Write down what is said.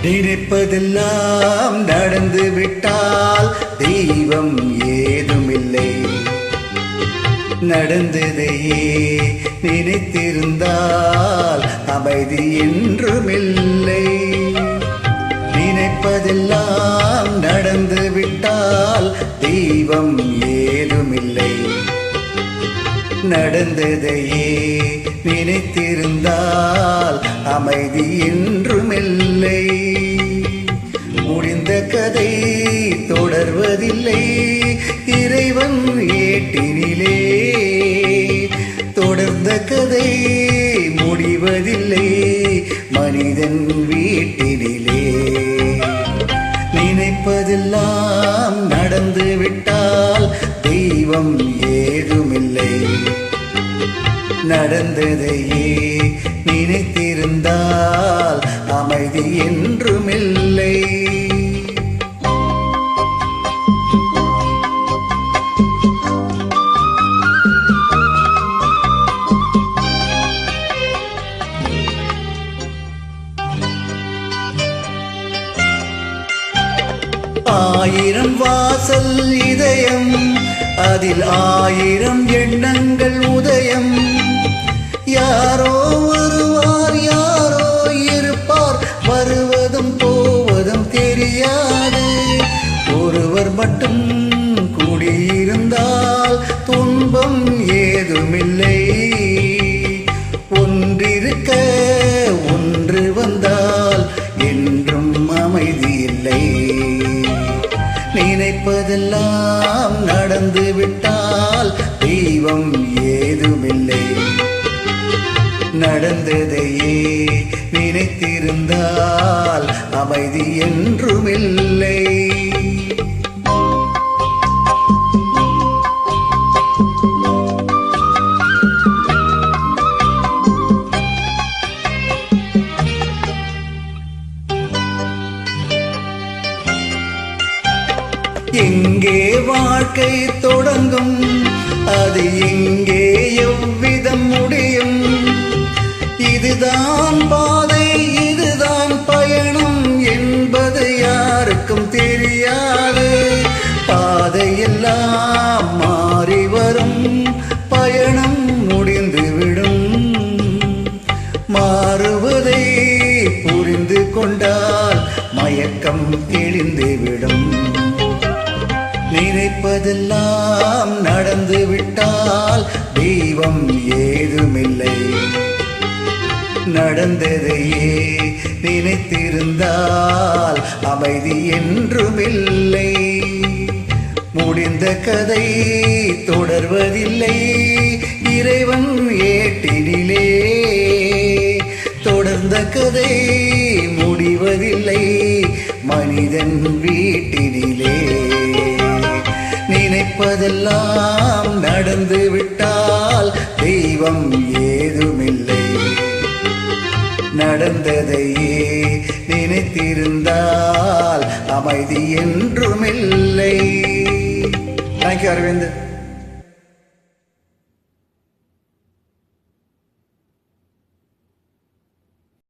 நினைப்பதெல்லாம் நடந்து விட்டால் தெய்வம் ஏதுமில்லை. நடந்ததையே நினைத்திருந்தால் அமைதி என்றுமில்லை. நினைப்பதெல்லாம் நடந்து விட்டால் தெய்வம் ஏதுமில்லை. நடந்ததையே நினைத்திருந்தால் அமைதி என்றுமில்லை. முடிந்த கதை தொடர்வதில்லை இறைவன் ஏட்டினிலே. தொடர்ந்த கதை முடிவதில்லை மனிதன் வீட்டினிலே. நினைப்பதெல்லாம் நடந்து விட்டால் தெய்வம் ஏதுமில்லை. நடந்ததையே நினைத்திருந்தால் அமைதி என்றுமில்லை. ஆயிரம் வாசல் இதயம், அதில் ஆயிரம் எண்ணங்கள் உதயம். யாரோ வருவார், யாரோ இருப்பார், வருவதும் போவதும் தெரியாது. ஒருவர் மட்டும் கூடியிருந்தால் துன்பம் ஏதுமில்லை. ஒன்றிருக்க ஒன்று வந்தால் என்றும் அமைதி இல்லை. நினைப்பதெல்லாம் நடந்து விட்டால் தெய்வம் ஏதுமில்லை. நடந்ததையே நினைத்திருந்தால் அமைதி என்றுமில்லை. எங்கே வாழ்க்கை தொடங்கும், அது எங்கே எவ்விதம் முடியும்? இதுதான் பாதை, இதுதான் பயணம் என்பது யாருக்கும் தெரியாது. பாதையெல்லாம் மாறி வரும், பயணம் முடிந்துவிடும். மாறுவதை புரிந்து கொண்டால் மயக்கம் தெளிந்துவிடும். நினைப்பதெல்லாம் நடந்து விட்டால் தெய்வம் ஏதுமில்லை. நடந்ததையே நினைத்திருந்தால் அமைதி என்றுமில்லை. முடிந்த கதை தொடர்வதில்லை இறைவன் ஏட்டினிலே. தொடர்ந்த கதை முடிவதில்லை மனிதன் வீட்டினிலே. நினைப்பதெல்லாம் நடந்து விட்டால் தெய்வம் ஏதுமில்லை. நடந்ததையே நினைத்திருந்தால் அமைதி என்றுமில்லை. தேங்க்யூ அரவிந்த்.